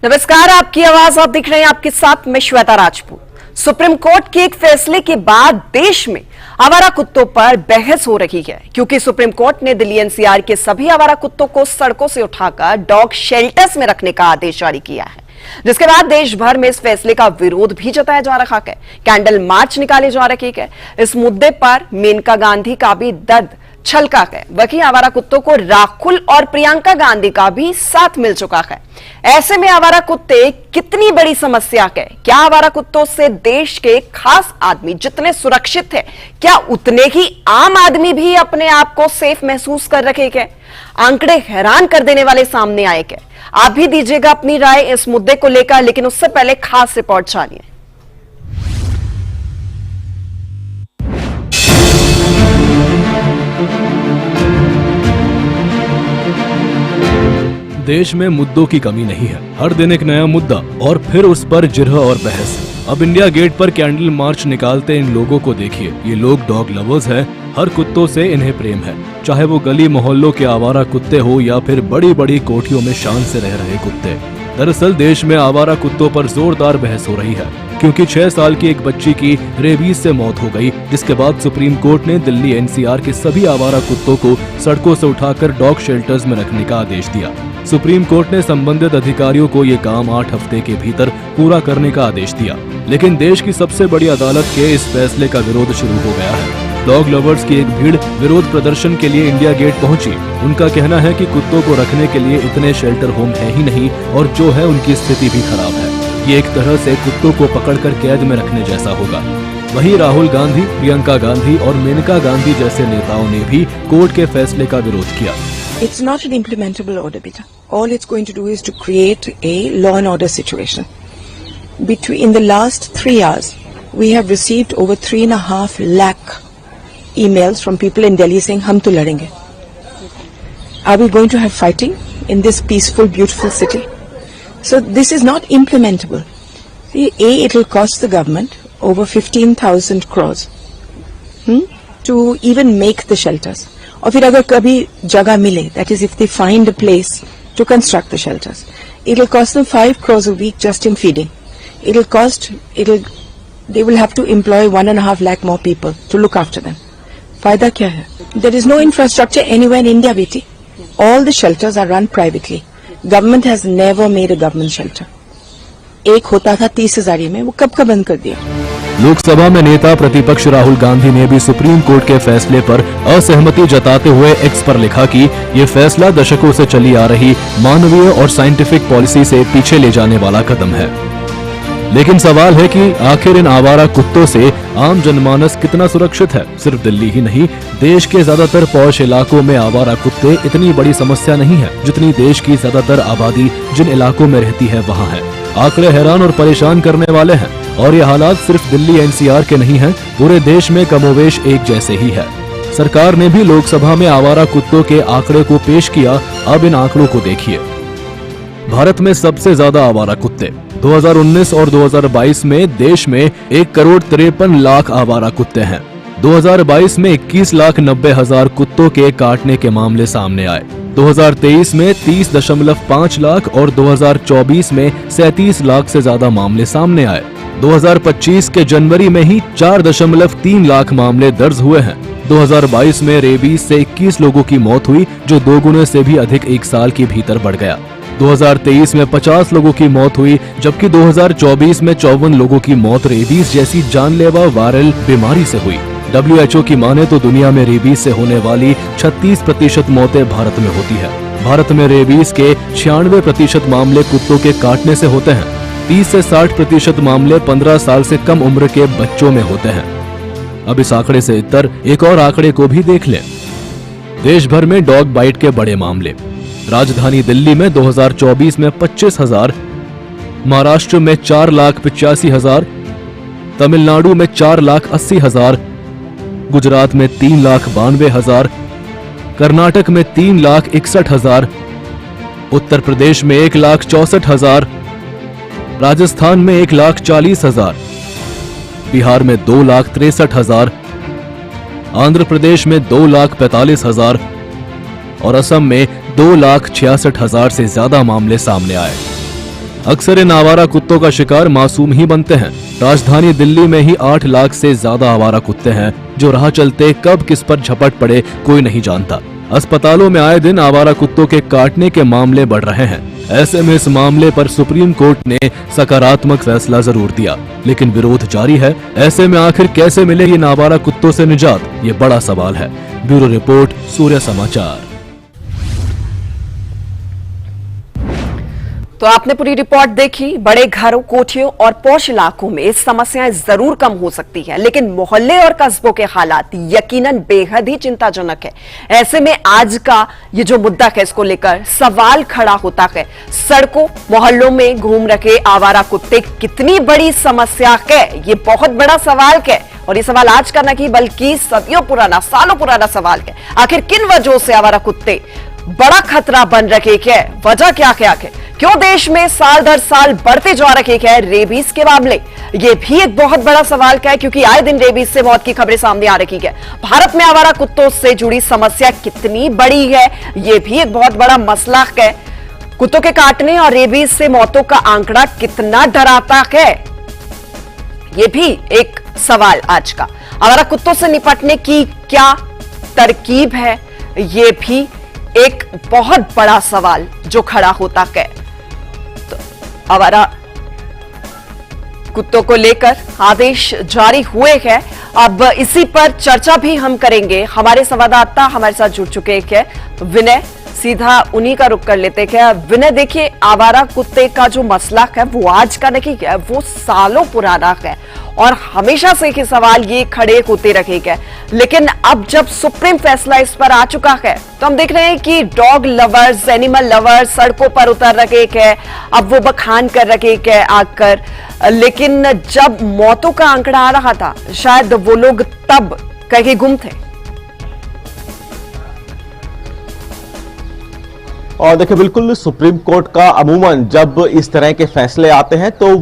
नमस्कार, आपकी आवाज आप दिख रहे हैं, आपके साथ मैं श्वेता राजपूत। सुप्रीम कोर्ट के एक फैसले के बाद देश में आवारा कुत्तों पर बहस हो रही है, क्योंकि सुप्रीम कोर्ट ने दिल्ली एनसीआर के सभी आवारा कुत्तों को सड़कों से उठाकर डॉग शेल्टर्स में रखने का आदेश जारी किया है, जिसके बाद देश भर में इस फैसले का विरोध भी जताया जा रहा है। कैंडल मार्च निकाले जा रहे हैं। इस मुद्दे पर मेनका गांधी का भी दर्द छलका है। वहीं आवारा कुत्तों को राहुल और प्रियंका गांधी का भी साथ मिल चुका है। ऐसे में आवारा कुत्ते कितनी बड़ी समस्या है? क्या आवारा कुत्तों से देश के खास आदमी जितने सुरक्षित है, क्या उतने ही आम आदमी भी अपने आप को सेफ महसूस कर रहे हैं? आंकड़े हैरान कर देने वाले सामने आए हैं। आप भी दीजिएगा अपनी राय इस मुद्दे को लेकर, लेकिन उससे पहले खास रिपोर्ट जानिए। देश में मुद्दों की कमी नहीं है। हर दिन एक नया मुद्दा और फिर उस पर जिरह और बहस। अब इंडिया गेट पर कैंडल मार्च निकालते इन लोगों को देखिए। ये लोग डॉग लवर्स हैं। हर कुत्तों से इन्हें प्रेम है, चाहे वो गली मोहल्लों के आवारा कुत्ते हो या फिर बड़ी बड़ी कोठियों में शान से रह रहे कुत्ते। दरअसल देश में आवारा कुत्तों पर जोरदार बहस हो रही है, क्योंकि 6 साल की एक बच्ची की रेबीज से मौत हो गई, जिसके बाद सुप्रीम कोर्ट ने दिल्ली एनसीआर के सभी आवारा कुत्तों को सड़कों से उठाकर डॉग शेल्टर्स में रखने का आदेश दिया। सुप्रीम कोर्ट ने संबंधित अधिकारियों को ये काम 8 हफ्ते के भीतर पूरा करने का आदेश दिया, लेकिन देश की सबसे बड़ी अदालत के इस फैसले का विरोध शुरू हो गया है। डॉग लवर्स की एक भीड़ विरोध प्रदर्शन के लिए इंडिया गेट पहुंची। उनका कहना है कि कुत्तों को रखने के लिए इतने शेल्टर होम है ही नहीं, और जो है उनकी स्थिति भी खराब है। ये एक तरह से कुत्तों को पकड़कर कैद में रखने जैसा होगा। वहीं राहुल गांधी, प्रियंका गांधी और मेनका गांधी जैसे नेताओं ने भी कोर्ट के फैसले का विरोध किया। It's not an implementable order, beta. All it's going to do is to create a law and order situation. In the last 3 hours, we have received over 3.5 lakh emails from people in Delhi saying, "Hum to ladenge." Are we going to have fighting in this peaceful, beautiful city? So this is not implementable. See, it will cost the government over 15,000 crores to even make the shelters. और फिर अगर कभी जगह मिले, that is if they find a place to construct the shelters, it will cost them 5 crores a week just in feeding. They will have to employ 1.5 lakh more people to look after them. फायदा क्या है? There is no infrastructure anywhere in India, बेटी. All the shelters are run privately. Government has never made a government shelter. एक होता था 30,000 में, वो कब का बंद कर दिया। लोकसभा में नेता प्रतिपक्ष राहुल गांधी ने भी सुप्रीम कोर्ट के फैसले पर असहमति जताते हुए एक्स पर लिखा कि ये फैसला दशकों से चली आ रही मानवीय और साइंटिफिक पॉलिसी से पीछे ले जाने वाला कदम है। लेकिन सवाल है कि आखिर इन आवारा कुत्तों से आम जनमानस कितना सुरक्षित है? सिर्फ दिल्ली ही नहीं, देश के ज्यादातर पॉश इलाकों में आवारा कुत्ते इतनी बड़ी समस्या नहीं है जितनी देश की ज्यादातर आबादी जिन इलाकों में रहती है वहाँ है। आंकड़े हैरान और परेशान करने वाले हैं, और ये हालात सिर्फ दिल्ली एनसीआर के नहीं हैं, पूरे देश में कमोवेश एक जैसे ही है। सरकार ने भी लोकसभा में आवारा कुत्तों के आंकड़े को पेश किया। अब इन आंकड़ों को देखिए। भारत में सबसे ज्यादा आवारा कुत्ते 2019 और 2022 में देश में 1,53,00,000 आवारा कुत्ते हैं। 2022 में 21,90,000 कुत्तों के काटने के मामले सामने आए। 2023 में 30.5 लाख और 2024 में 37 लाख से ज्यादा मामले सामने आए। 2025 के जनवरी में ही 4.3 लाख मामले दर्ज हुए हैं। 2022 में रेबीज से 21 लोगों की मौत हुई, जो 2 गुने से भी अधिक 1 साल के भीतर बढ़ गया। 2023 में 50 लोगों की मौत हुई, जबकि 2024 में 54 लोगों की मौत रेबीज जैसी जानलेवा वायरल बीमारी से हुई। WHO की माने तो दुनिया में रेबीज से होने वाली 36% मौतें भारत में होती है। भारत में रेबीज के 96% मामले कुत्तों के काटने से होते हैं। 30 से 60% मामले 15 साल से कम उम्र के बच्चों में होते हैं। अब इस आंकड़े से इतर एक और आंकड़े को भी देख लें। देश भर में डॉग बाइट के बड़े मामले। राजधानी दिल्ली में 2024 में 25,000, महाराष्ट्र में 4,85,000, तमिलनाडु में 4,80,000, गुजरात में 3,92,000, कर्नाटक में 3,61,000, उत्तर प्रदेश में 1,64,000, राजस्थान में 1,40,000, बिहार में 2,63,000, आंध्र प्रदेश में 2,45,000 और असम में 2,66,000 से ज्यादा मामले सामने आए। अक्सर इन आवारा कुत्तों का शिकार मासूम ही बनते हैं। राजधानी दिल्ली में ही 8 लाख से ज्यादा आवारा कुत्ते हैं जो राह चलते कब किस पर झपट पड़े कोई नहीं जानता। अस्पतालों में आए दिन आवारा कुत्तों के काटने के मामले बढ़ रहे हैं। ऐसे में इस मामले पर सुप्रीम कोर्ट ने सकारात्मक फैसला जरूर दिया, लेकिन विरोध जारी है। ऐसे में आखिर कैसे मिलेगी इन आवारा कुत्तों से निजात, ये बड़ा सवाल है। ब्यूरो रिपोर्ट, सूर्य समाचार। तो आपने पूरी रिपोर्ट देखी। बड़े घरों, कोठियों और पॉश इलाकों में इस समस्याएं जरूर कम हो सकती है, लेकिन मोहल्ले और कस्बों के हालात यकीनन बेहद ही चिंताजनक है। ऐसे में आज का ये जो मुद्दा है, इसको लेकर सवाल खड़ा होता है, सड़कों मोहल्लों में घूम रखे आवारा कुत्ते कितनी बड़ी समस्या है? ये बहुत बड़ा सवाल है, और ये सवाल आज का नहीं बल्कि सदियों पुराना, सालों पुराना सवाल है। आखिर किन वजहों से आवारा कुत्ते बड़ा खतरा बन रहे हैं? वजह क्या क्या है? क्यों देश में साल दर साल बढ़ते जा रहे हैं रेबीज के मामले? ये भी एक बहुत बड़ा सवाल है, क्योंकि आए दिन रेबीज से मौत की खबरें सामने आ रही है। भारत में आवारा कुत्तों से जुड़ी समस्या कितनी बड़ी है, ये भी एक बहुत बड़ा मसला है। कुत्तों के काटने और रेबीज से मौतों का आंकड़ा कितना डराता है, ये भी एक सवाल आज का। आवारा कुत्तों से निपटने की क्या तरकीब है, ये भी एक बहुत बड़ा सवाल जो खड़ा होता है। तो आवारा कुत्तों को लेकर आदेश जारी हुए हैं। अब इसी पर चर्चा भी हम करेंगे। हमारे संवाददाता हमारे साथ जुड़ चुके हैं विनय, सीधा उन्हीं का रुख कर लेते हैं। विनय, देखिए, आवारा कुत्ते का जो मसला है वो आज का नहीं है, वो सालों पुराना है और हमेशा से ही सवाल ये खड़े होते रहेंगे। लेकिन अब जब सुप्रीम फैसला इस पर आ चुका है, तो हम देख रहे हैं कि डॉग लवर्स, एनिमल लवर्स सड़कों पर उतर रहे हैं, अब वो बखान कर रहे हैं आकर। लेकिन जब मौतों का आंकड़ा आ रहा था, शायद वो लोग तब कहीं गुम थे। और देखिए, बिल्कुल सुप्रीम कोर्ट का अमूमन जब इस तरह के फैसले आते हैं तो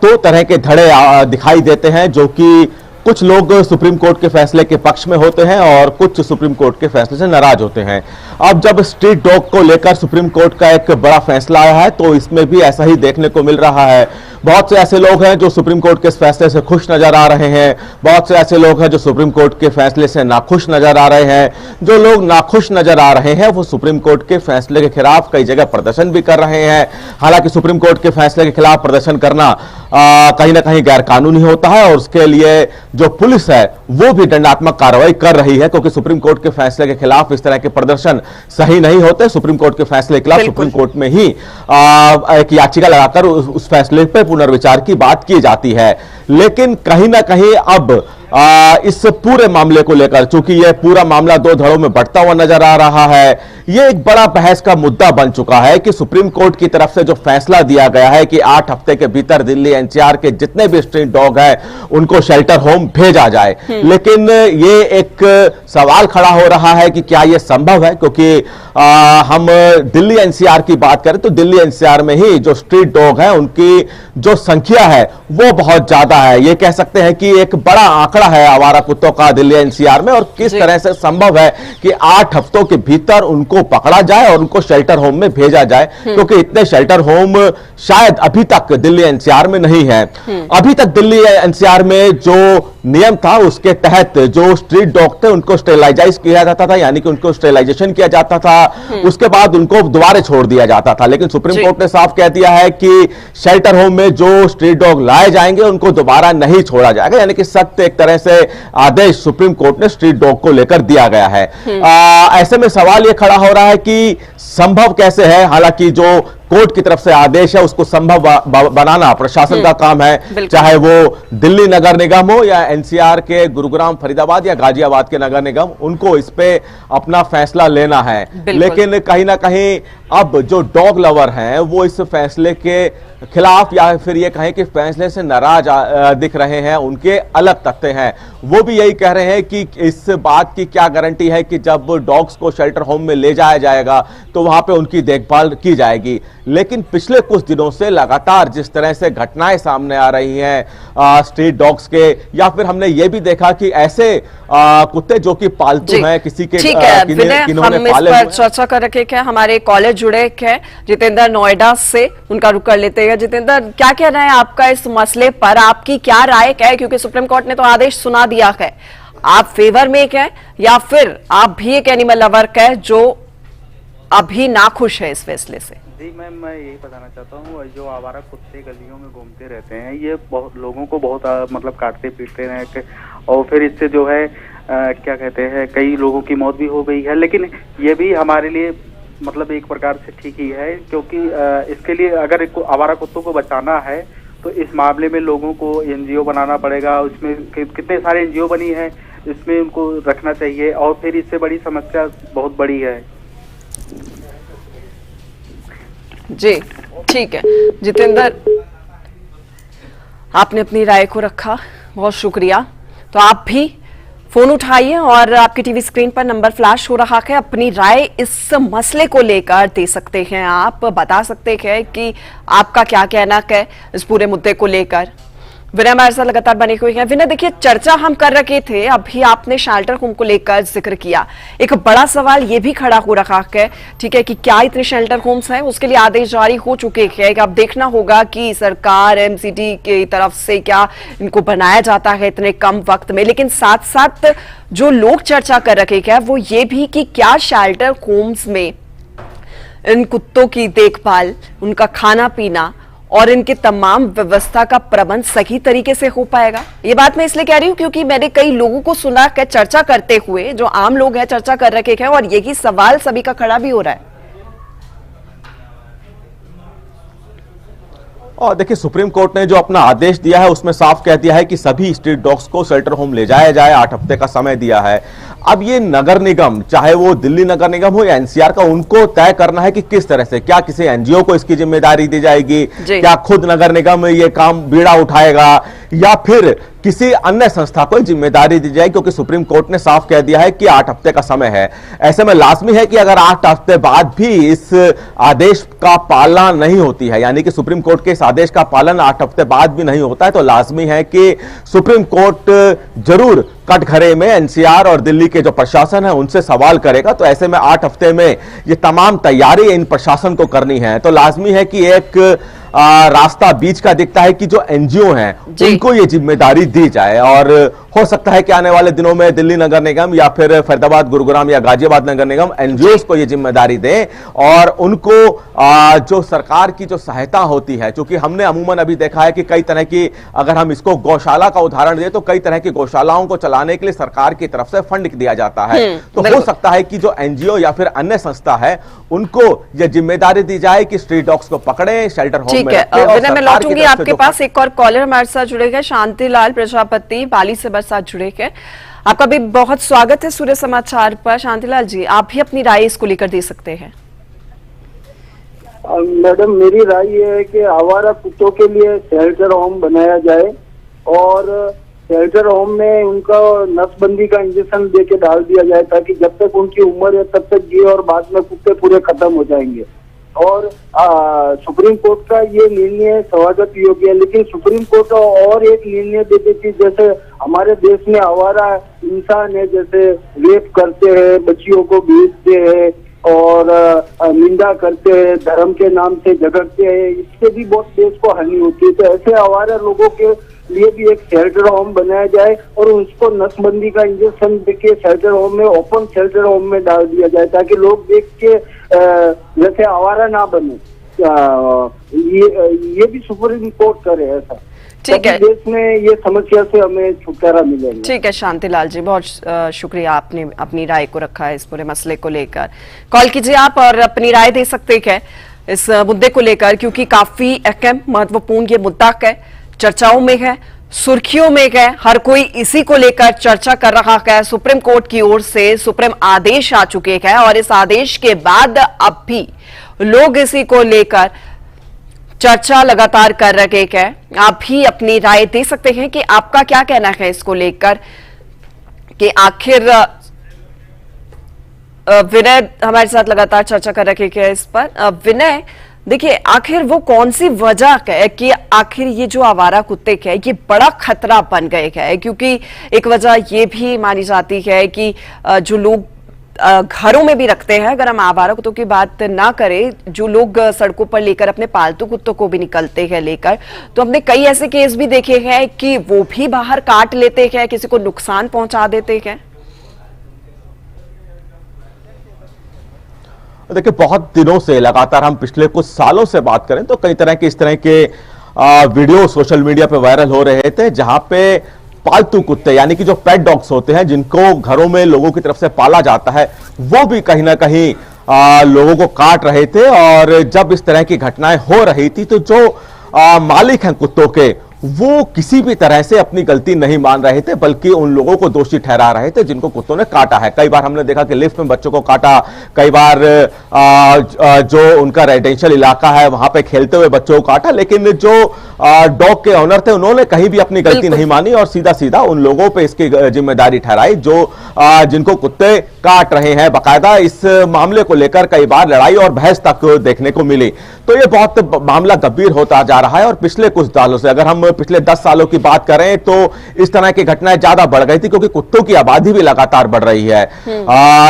दो तरह के धड़े दिखाई देते हैं, जो कि कुछ लोग सुप्रीम कोर्ट के फैसले के पक्ष में होते हैं और कुछ सुप्रीम कोर्ट के फैसले से नाराज होते हैं। अब जब स्ट्रीट डॉग को लेकर सुप्रीम कोर्ट का एक बड़ा फैसला आया है, तो इसमें भी ऐसा ही देखने को मिल रहा है। बहुत से ऐसे लोग हैं जो सुप्रीम कोर्ट के इस फैसले से खुश नजर आ रहे हैं, बहुत से ऐसे लोग हैं जो सुप्रीम कोर्ट के फैसले से नाखुश नजर आ रहे हैं। जो लोग नाखुश नजर आ रहे हैं वो सुप्रीम कोर्ट के फैसले के खिलाफ कई जगह प्रदर्शन भी कर रहे हैं। हालांकि सुप्रीम कोर्ट के फैसले के खिलाफ प्रदर्शन करना कहीं ना कहीं गैर कानूनी होता है, और उसके लिए जो पुलिस है वो भी दंडात्मक कार्रवाई कर रही है, क्योंकि सुप्रीम कोर्ट के फैसले के खिलाफ इस तरह के प्रदर्शन सही नहीं होते। सुप्रीम कोर्ट के फैसले के खिलाफ सुप्रीम कोर्ट में ही एक याचिका लगाकर उस फैसले पर पुनर्विचार की बात की जाती है। लेकिन कहीं ना कहीं अब इस पूरे मामले को लेकर, चूंकि यह पूरा मामला दो धड़ों में बढ़ता हुआ नजर आ रहा है, यह एक बड़ा बहस का मुद्दा बन चुका है कि सुप्रीम कोर्ट की तरफ से जो फैसला दिया गया है कि 8 हफ्ते के भीतर दिल्ली एनसीआर के जितने भी स्ट्रीट डॉग हैं उनको शेल्टर होम भेजा जाए। लेकिन ये एक सवाल खड़ा हो रहा है कि क्या यह संभव है, क्योंकि हम दिल्ली एनसीआर की बात करें तो दिल्ली एनसीआर में ही जो स्ट्रीट डॉग हैं उनकी जो संख्या है वो बहुत ज्यादा है। ये कह सकते हैं कि एक बड़ा आंकड़ा है आवारा कुत्तों का दिल्ली एनसीआर में, और किस तरह से संभव है कि 8 हफ्तों के भीतर उनको पकड़ा जाए और उनको शेल्टर होम में भेजा जाए, क्योंकि इतने शेल्टर होम शायद अभी तक दिल्ली एनसीआर में नहीं है। अभी तक दिल्ली एनसीआर में जो नियम था उसके तहत जो स्ट्रीट डॉग थे उनको स्टेरिलाइज किया जाता था, यानी कि उनको स्टेरिलाइजेशन किया जाता था, उसके बाद उनको दोबारा छोड़ दिया जाता था। लेकिन सुप्रीम कोर्ट ने साफ कह दिया है कि शेल्टर होम में जो स्ट्रीट डॉग लाए जाएंगे उनको दोबारा नहीं छोड़ा जाएगा, यानी कि सख्त एक तरह से आदेश सुप्रीम कोर्ट ने स्ट्रीट डॉग को लेकर दिया गया है। ऐसे में सवाल यह खड़ा हो रहा है कि संभव कैसे है। हालांकि जो कोर्ट की तरफ से आदेश है उसको संभव बनाना प्रशासन का काम है, चाहे वो दिल्ली नगर निगम हो या एनसीआर के गुरुग्राम, फरीदाबाद या गाजियाबाद के नगर निगम, उनको इस पे अपना फैसला लेना है। लेकिन कहीं ना कहीं अब जो डॉग लवर हैं वो इस फैसले के खिलाफ या फिर ये कहें कि फैसले से नाराज दिख रहे हैं, उनके अलग तथ्य हैं। वो भी यही कह रहे हैं कि इस बात की क्या गारंटी है कि जब डॉग्स को शेल्टर होम में ले जाया जाएगा तो वहां पे उनकी देखभाल की जाएगी। लेकिन पिछले कुछ दिनों से लगातार जिस तरह से घटनाएं सामने आ रही हैं स्ट्रीट डॉग्स के, या फिर हमने ये भी देखा कि ऐसे कुत्ते जो कि पालतू हैं, किसी के ठीक है विनय, किन्होंने हम इस पाले पर चर्चा कर रखे हैं। हमारे कॉलेज जुड़े हैं जितेंद्र नोएडा से, उनका रुख कर लेते हैं। जितेंद्र, क्या कहना है आपका इस मसले पर, आपकी क्या राय है? क्योंकि सुप्रीम कोर्ट ने तो आदेश सुना दिया है, आप फेवर में है या फिर आप भी एक एनिमल लवर है जो अभी नाखुश है इस फैसले से? जी मैम, मैं यही बताना चाहता हूँ, जो आवारा कुत्ते गलियों में घूमते रहते हैं ये बहुत लोगों को बहुत मतलब काटते पीटते हैं, और फिर इससे जो है क्या कहते हैं, कई लोगों की मौत भी हो गई है। लेकिन ये भी हमारे लिए मतलब एक प्रकार से ठीक ही है, क्योंकि इसके लिए अगर आवारा कुत्तों को बचाना है तो इस मामले में लोगों को एनजीओ बनाना पड़ेगा। उसमें कितने सारे एनजीओ बनी है, इसमें उनको रखना चाहिए, और फिर इससे बड़ी समस्या बहुत बड़ी है। जी ठीक है जितेंद्र, आपने अपनी राय को रखा, बहुत शुक्रिया। तो आप भी फोन उठाइए और आपकी टीवी स्क्रीन पर नंबर फ्लैश हो रहा है, अपनी राय इस मसले को लेकर दे सकते हैं, आप बता सकते हैं कि आपका क्या कहना है इस पूरे मुद्दे को लेकर। विनय हमारे साथ लगातार बने हुए हैं। विनय देखिए, चर्चा हम कर रखे थे, अभी आपने शेल्टर होम को लेकर जिक्र किया, एक बड़ा सवाल ये भी खड़ा हो रहा है, ठीक है, कि क्या इतने शेल्टर होम्स हैं? उसके लिए आदेश जारी हो चुके हैं, अब देखना होगा कि सरकार एमसीडी की तरफ से क्या इनको बनाया जाता है इतने कम वक्त में। लेकिन साथ साथ जो लोग चर्चा कर रखे हैं वो ये भी कि क्या शेल्टर होम्स में इन कुत्तों की देखभाल, उनका खाना पीना और इनके तमाम व्यवस्था का प्रबंध सही तरीके से हो पाएगा? ये बात मैं इसलिए कह रही हूं क्योंकि मैंने कई लोगों को सुना है चर्चा करते हुए, जो आम लोग हैं चर्चा कर रखे हैं, और यही सवाल सभी का खड़ा भी हो रहा है। और देखिए, सुप्रीम कोर्ट ने जो अपना आदेश दिया है उसमें साफ कह दिया है कि सभी स्ट्रीट डॉग्स को शेल्टर होम ले जाया जाए, 8 हफ्ते का समय दिया है। अब ये नगर निगम, चाहे वो दिल्ली नगर निगम हो या एनसीआर का, उनको तय करना है कि किस तरह से, क्या किसी एनजीओ को इसकी जिम्मेदारी दी जाएगी, क्या खुद नगर निगम ये काम बीड़ा उठाएगा, या फिर किसी अन्य संस्था को जिम्मेदारी दी जाए, क्योंकि सुप्रीम कोर्ट ने साफ कह दिया है कि 8 हफ्ते का समय है। ऐसे में लाजमी है कि अगर 8 हफ्ते बाद भी इस आदेश का पालना नहीं होती है, यानी कि सुप्रीम कोर्ट के इस आदेश का पालन 8 हफ्ते बाद भी नहीं होता है, तो लाजमी है कि सुप्रीम कोर्ट जरूर कटघरे में एनसीआर और दिल्ली के जो प्रशासन है उनसे सवाल करेगा। तो ऐसे में 8 हफ्ते में ये तमाम तैयारी इन प्रशासन को करनी है, तो लाजमी है कि एक रास्ता बीच का दिखता है कि जो एनजीओ हैं उनको ये जिम्मेदारी दी जाए। और हो सकता है कि आने वाले दिनों में दिल्ली नगर निगम या फिर फरीदाबाद, गुरुग्राम या गाजियाबाद नगर निगम एनजीओ को ये जिम्मेदारी दें, और उनको जो सरकार की जो सहायता होती है, क्योंकि हमने अमूमन अभी देखा है कि कई तरह की, अगर हम इसको गौशाला का उदाहरण दें तो कई तरह की गौशालाओं को चलाने के लिए सरकार की तरफ से फंड दिया जाता है। तो हो सकता है कि जो एनजीओ या फिर अन्य संस्था है उनको यह जिम्मेदारी दी जाए कि स्ट्रीट डॉग्स को पकड़े, शेल्टर होम में रखें। विनय, मैं लौटूंगी आपके पास, एक और कॉलर हमारे साथ जुड़े गए, शांतिलाल प्रजापति बाली से साथ जुड़े गए। आपका भी बहुत स्वागत है सूर्य समाचार पर। शांतिलाल जी, आप भी अपनी राय इसको लेकर दे सकते हैं। मैडम, मेरी राय ये है कि आवारा कुत्तों के लिए शेल्टर होम बनाया जाए, और शेल्टर होम में उनका नसबंदी का इंजेक्शन दे के डाल दिया जाए, ताकि जब तक उनकी उम्र है तब तक जिए, और बाद में कुत्ते पूरे खत्म हो जाएंगे। और सुप्रीम कोर्ट का ये निर्णय स्वागत योग्य है, लेकिन सुप्रीम कोर्ट और एक निर्णय दे देती, जैसे हमारे देश में आवारा इंसान है, जैसे रेप करते हैं, बच्चियों को बेचते हैं और निंदा करते हैं, धर्म के नाम से झगड़ते हैं, इससे भी बहुत देश को हानि होती है। तो ऐसे आवारा लोगों के लिए भी एक शेल्टर होम बनाया जाए, और उसको नसबंदी का इंजेक्शन देके शेल्टर होम में, ओपन शेल्टर होम में डाल दिया जाए, ताकि लोग देख के जैसे आवारा ना बने। ये भी सुप्रीम कोर्ट करे ऐसा, ठीक है, देश में ये समस्या से हमें छुटकारा मिलेगा। ठीक है शांतिलाल जी, बहुत शुक्रिया, आपने अपनी राय को रखा है इस पूरे मसले को लेकर। कॉल कीजिए आप और अपनी राय दे सकते हैं इस मुद्दे को लेकर, क्योंकि काफी अहम महत्वपूर्ण ये मुद्दा है, चर्चाओं में है, सुर्खियों में है, हर कोई इसी को लेकर चर्चा कर रहा है। सुप्रीम कोर्ट की ओर से सुप्रीम आदेश आ चुके हैं, और इस आदेश के बाद अब भी लोग इसी को लेकर चर्चा लगातार कर रहे हैं। आप भी अपनी राय दे सकते हैं कि आपका क्या कहना है इसको लेकर कि आखिर विनय हमारे साथ लगातार चर्चा कर रहे हैं इस पर। विनय, देखिए आखिर वो कौन सी वजह है कि आखिर ये जो आवारा कुत्ते है ये बड़ा खतरा बन गए हैं, क्योंकि एक वजह ये भी मानी जाती है कि जो लोग घरों में भी रखते हैं, अगर हम आवारा कुत्तों की बात ना करें, जो लोग सड़कों पर लेकर अपने पालतू कुत्तों को भी निकलते हैं लेकर, तो हमने कई ऐसे केस भी देखे हैं कि वो भी बाहर काट लेते हैं, किसी को नुकसान पहुंचा देते हैं। देखिए, बहुत दिनों से लगातार हम पिछले कुछ सालों से बात करें तो कई तरह के इस तरह के वीडियो सोशल मीडिया पे वायरल हो रहे थे, जहां पे पालतू कुत्ते यानी कि जो पेट डॉग्स होते हैं, जिनको घरों में लोगों की तरफ से पाला जाता है, वो भी कहीं ना कहीं लोगों को काट रहे थे। और जब इस तरह की घटनाएं हो रही थी तो जो मालिक हैं कुत्तों के, वो किसी भी तरह से अपनी गलती नहीं मान रहे थे, बल्कि उन लोगों को दोषी ठहरा रहे थे जिनको कुत्तों ने काटा है। कई बार हमने देखा कि लिफ्ट में बच्चों को काटा, कई बार जो उनका रेजिडेंशियल इलाका है वहां पे खेलते हुए बच्चों को काटा, लेकिन जो डॉग के ऑनर थे उन्होंने कहीं भी अपनी गलती नहीं मानी और सीधा सीधा उन लोगों पे इसकी जिम्मेदारी ठहराई जो जिनको कुत्ते काट रहे हैं। बाकायदा इस मामले को लेकर कई बार लड़ाई और बहस तक देखने को मिली। तो ये बहुत मामला गंभीर होता जा रहा है और पिछले कुछ सालों से, अगर हम पिछले 10 सालों की बात करें तो इस तरह की घटनाएं ज्यादा बढ़ गई थी, क्योंकि कुत्तों की आबादी भी लगातार बढ़ रही है।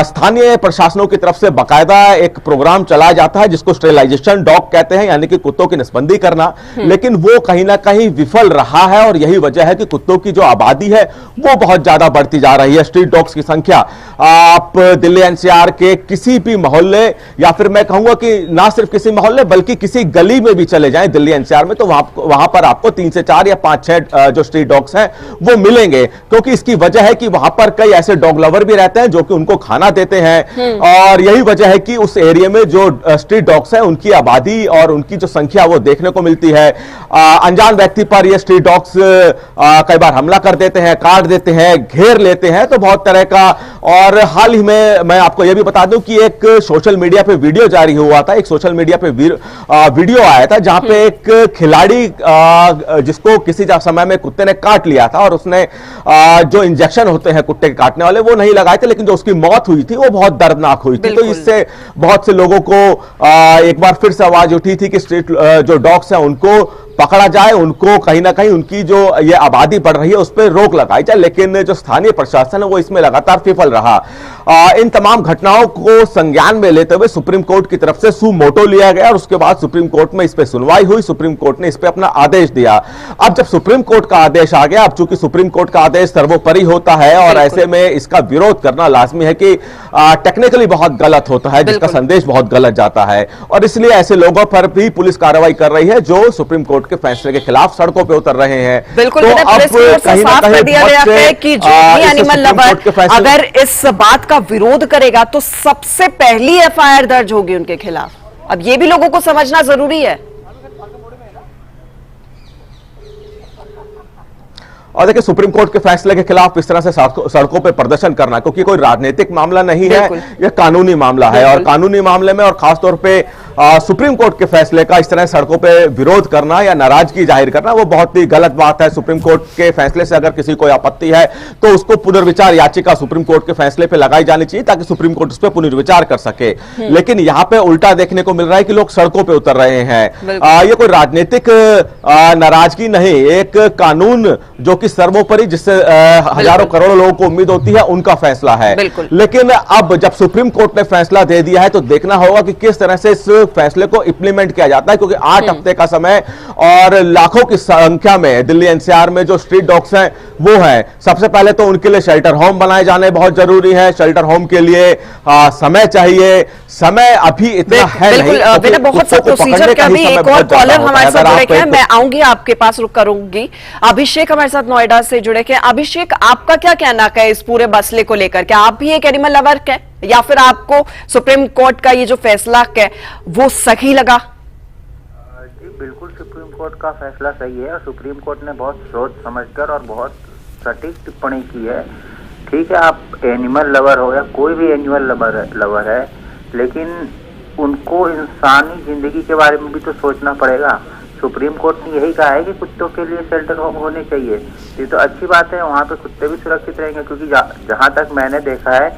स्थानीय प्रशासनों की तरफ से बाकायदा एक प्रोग्राम चलाया जाता है जिसको स्टेरिलाइजेशन डॉग कहते हैं, यानी कि कुत्तों की नसबंदी करना, लेकिन वो कहीं ना कहीं विफल रहा है और यही वजह है कि कुत्तों की जो आबादी है वो बहुत ज्यादा बढ़ती जा रही है। स्ट्रीट डॉग्स की संख्या आप दिल्ली एनसीआर के किसी भी मोहल्ले, या फिर मैं कहूंगा कि ना सिर्फ किसी मोहल्ले बल्कि किसी गली में भी चले जाएं दिल्ली एनसीआर में, तो वहां पर आपको 3 से 4 या 5-6 जो स्ट्रीट डॉग्स हैं वो मिलेंगे। क्योंकि इसकी वजह है कि वहां पर कई ऐसे डॉग लवर भी रहते हैं जो कि उनको खाना देते हैं, और यही वजह है कि उस एरिया में जो स्ट्रीट डॉग्स हैं उनकी आबादी और उनकी जो संख्या वो देखने को मिलती है। अनजान व्यक्ति पर ये स्ट्रीट डॉग्स कई बार हमला कर देते हैं, काट देते हैं, घेर लेते हैं, तो बहुत तरह का। और हाल ही में मैं आपको यह भी बता दूं कि एक सोशल मीडिया पे वीडियो जारी हुआ था, एक सोशल मीडिया पे वीडियो आया था जहां पे एक खिलाड़ी जिसको किसी समय में कुत्ते ने काट लिया था और उसने जो इंजेक्शन होते हैं कुत्ते के काटने वाले वो नहीं लगाए थे, लेकिन जो उसकी मौत हुई थी वो बहुत दर्दनाक हुई थी। तो इससे बहुत से लोगों को एक बार फिर से आवाज उठी थी कि स्ट्रीट जो डॉग्स हैं उनको पकड़ा जाए, उनको कहीं ना कहीं उनकी जो ये आबादी बढ़ रही है उस पर रोक लगाई जाए, लेकिन जो स्थानीय प्रशासन है वो इसमें लगातार विफल रहा। इन तमाम घटनाओं को संज्ञान में लेते हुए सुप्रीम कोर्ट की तरफ से सू मोटो लिया गया और उसके बाद सुप्रीम कोर्ट में इस पर सुनवाई हुई। सुप्रीम कोर्ट ने इस पर अपना आदेश दिया। अब जब सुप्रीम कोर्ट का आदेश आ गया, अब चूंकि सुप्रीम कोर्ट का आदेश सर्वोपरि होता है और ऐसे में इसका विरोध करना लाजमी है कि टेक्निकली बहुत गलत होता है, जिसका संदेश बहुत गलत जाता है, और इसलिए ऐसे लोगों पर भी पुलिस कार्रवाई कर रही है जो सुप्रीम कोर्ट के फैसले के खिलाफ सड़कों पे उतर रहे हैं। बिल्कुल, तो अब कहीं साफ कर दिया गया है कि जो भी एनिमल लवर अगर इस बात का विरोध करेगा तो सबसे पहली एफआईआर दर्ज होगी उनके खिलाफ। अब ये भी लोगों को समझना जरूरी है। और देखिए, सुप्रीम कोर्ट के फैसले के खिलाफ इस तरह से सड़कों पे प्रदर्शन करना, क्योंकि कोई राजनीतिक मामला नहीं है, यह कानूनी मामला है, और कानूनी मामले में और खासतौर पे सुप्रीम कोर्ट के फैसले का इस तरह सड़कों पे विरोध करना या नाराजगी जाहिर करना वो बहुत ही गलत बात है। सुप्रीम कोर्ट के फैसले से अगर किसी को आपत्ति है तो उसको पुनर्विचार याचिका सुप्रीम कोर्ट के फैसले पे लगाई जानी चाहिए ताकि सुप्रीम कोर्ट उस पर पुनर्विचार कर सके। लेकिन यहां पे उल्टा देखने को मिल रहा है कि लोग सड़कों पे उतर रहे हैं। ये कोई राजनीतिक नाराजगी नहीं, एक कानून जो कि सर्वोपरि जिससे हजारों करोड़ों लोगों को उम्मीद होती है उनका फैसला है। लेकिन अब जब सुप्रीम कोर्ट ने फैसला दे दिया है तो देखना होगा कि किस तरह से इस फैसले को इंप्लीमेंट किया जाता है, क्योंकि 8 हफ्ते का समय और लाखों की संख्या में दिल्ली एनसीआर में जो स्ट्रीट डॉग्स हैं वो हैं। सबसे पहले तो उनके लिए शेल्टर होम बनाए जाने बहुत जरूरी है। शेल्टर होम के लिए समय चाहिए, समय अभी इतना है नहीं। बहुत सा प्रोसीजर का भी एक और कॉलर हमारे साथ जुड़े हैं, मैं आऊंगी आपके पास, रुक करूंगी। अभिषेक हमारे साथ नोएडा से जुड़े हैं। अभिषेक, आपका क्या कहना है इस पूरे मसले को लेकर? क्या आप भी एक एनिमल लवर है या फिर आपको सुप्रीम कोर्ट का ये जो फैसला है वो सही लगा? जी बिल्कुल, सुप्रीम कोर्ट का फैसला सही है और सुप्रीम कोर्ट ने बहुत सोच समझकर और बहुत सटीक टिप्पणी की है। ठीक है, आप एनिमल लवर हो या कोई भी एनिमल लवर है, लेकिन उनको इंसानी जिंदगी के बारे में भी तो सोचना पड़ेगा। सुप्रीम कोर्ट ने यही कहा है कि कुत्तों के लिए शेल्टर होम होने चाहिए। ये तो अच्छी बात है, वहाँ पे कुत्ते भी सुरक्षित रहेंगे, क्योंकि जहाँ तक मैंने देखा है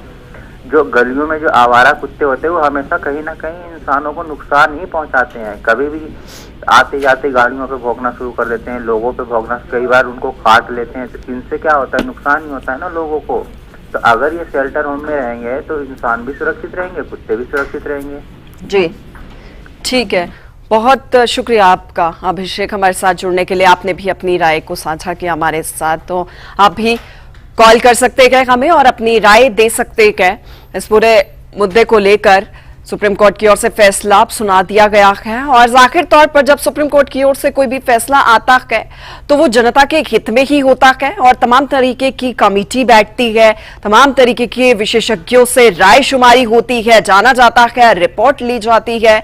जो गलियों में जो आवारा कुत्ते होते हैं वो हमेशा कहीं ना कहीं इंसानों को नुकसान ही पहुंचाते हैं। कभी भी आते जाते गाड़ियों पे भौंकना शुरू कर देते हैं, लोगों पे भौंकना, कई बार उनको काट लेते हैं, तो इनसे क्या होता है, नुकसान ही होता है ना लोगों को। तो अगर ये शेल्टर होम में रहेंगे तो इंसान भी सुरक्षित रहेंगे, कुत्ते भी सुरक्षित रहेंगे। जी ठीक है, बहुत शुक्रिया आपका अभिषेक, हमारे साथ जुड़ने के लिए। आपने भी अपनी राय को साझा किया हमारे साथ, तो आप भी कॉल कर सकते हैं हमें और अपनी राय दे सकते हैं इस पूरे मुद्दे को लेकर। सुप्रीम कोर्ट की ओर से फैसला सुना दिया गया है और जाहिर तौर पर जब सुप्रीम कोर्ट की ओर से कोई भी फैसला आता है तो वो जनता के हित में ही होता है और तमाम तरीके की कमेटी बैठती है, तमाम तरीके के विशेषज्ञों से राय शुमारी होती है, जाना जाता है, रिपोर्ट ली जाती है।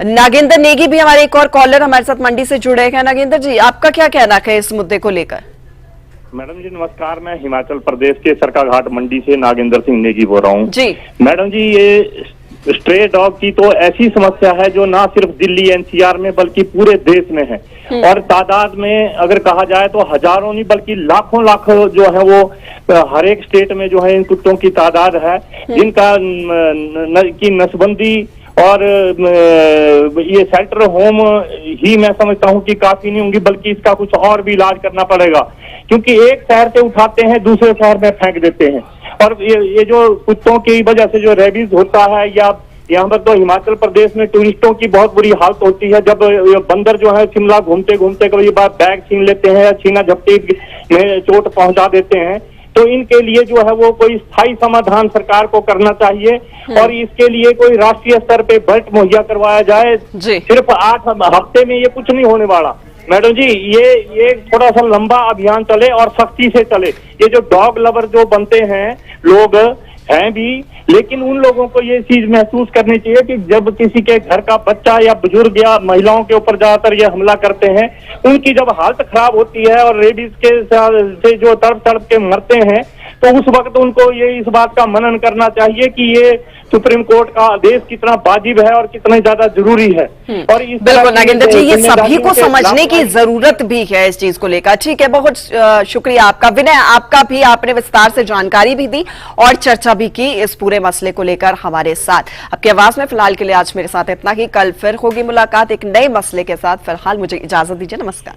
नागेंद्र नेगी भी हमारे एक और कॉलर हमारे साथ मंडी से जुड़े हैं। नागेंद्र जी, आपका क्या कहना है इस मुद्दे को लेकर? मैडम जी नमस्कार, मैं हिमाचल प्रदेश के सरकाघाट मंडी से नागेंद्र सिंह नेगी बोल रहा हूँ जी। मैडम जी, ये स्ट्रे डॉग की तो ऐसी समस्या है जो ना सिर्फ दिल्ली एनसीआर में बल्कि पूरे देश में है, और तादाद में अगर कहा जाए तो हजारों नहीं बल्कि लाखों लाख जो है वो हर एक स्टेट में जो है इन कुत्तों की तादाद है, जिनका की नसबंदी और ये शेल्टर होम ही मैं समझता हूँ कि काफी नहीं होंगी, बल्कि इसका कुछ और भी इलाज करना पड़ेगा, क्योंकि एक शहर से उठाते हैं दूसरे शहर में फेंक देते हैं। और ये जो कुत्तों की वजह से जो रेबीज होता है, या यहाँ पर तो हिमाचल प्रदेश में टूरिस्टों की बहुत बुरी हालत होती है, जब बंदर जो है शिमला घूमते घूमते कभी बार बैग छीन लेते हैं या छीना झपटी में चोट पहुंचा देते हैं। तो इनके लिए जो है वो कोई स्थायी समाधान सरकार को करना चाहिए और इसके लिए कोई राष्ट्रीय स्तर पे बजट मुहैया करवाया जाए। सिर्फ 8 हफ्ते में ये कुछ नहीं होने वाला मैडम जी, ये थोड़ा सा लंबा अभियान चले और सख्ती से चले। ये जो डॉग लवर जो बनते हैं लोग हैं भी, लेकिन उन लोगों को ये चीज महसूस करनी चाहिए कि जब किसी के घर का बच्चा या बुजुर्ग या महिलाओं के ऊपर ज्यादातर ये हमला करते हैं, उनकी जब हालत खराब होती है और रेबीज के से जो तड़प तड़प के मरते हैं, तो उस वक्त उनको ये इस बात का मनन करना चाहिए कि ये सुप्रीम कोर्ट का आदेश कितना वाजिब है और कितना ज्यादा जरूरी है। और इस बिल्कुल नागेंद्र जी, ये सभी को समझने की जरूरत भी है इस चीज को लेकर। ठीक है, बहुत शुक्रिया आपका। विनय, आपका भी, आपने विस्तार से जानकारी भी दी और चर्चा भी की इस पूरे मसले को लेकर हमारे साथ। आपकी आवाज में फिलहाल के लिए आज मेरे साथ इतना ही, कल फिर होगी मुलाकात एक नए मसले के साथ। फिलहाल मुझे इजाजत दीजिए, नमस्कार।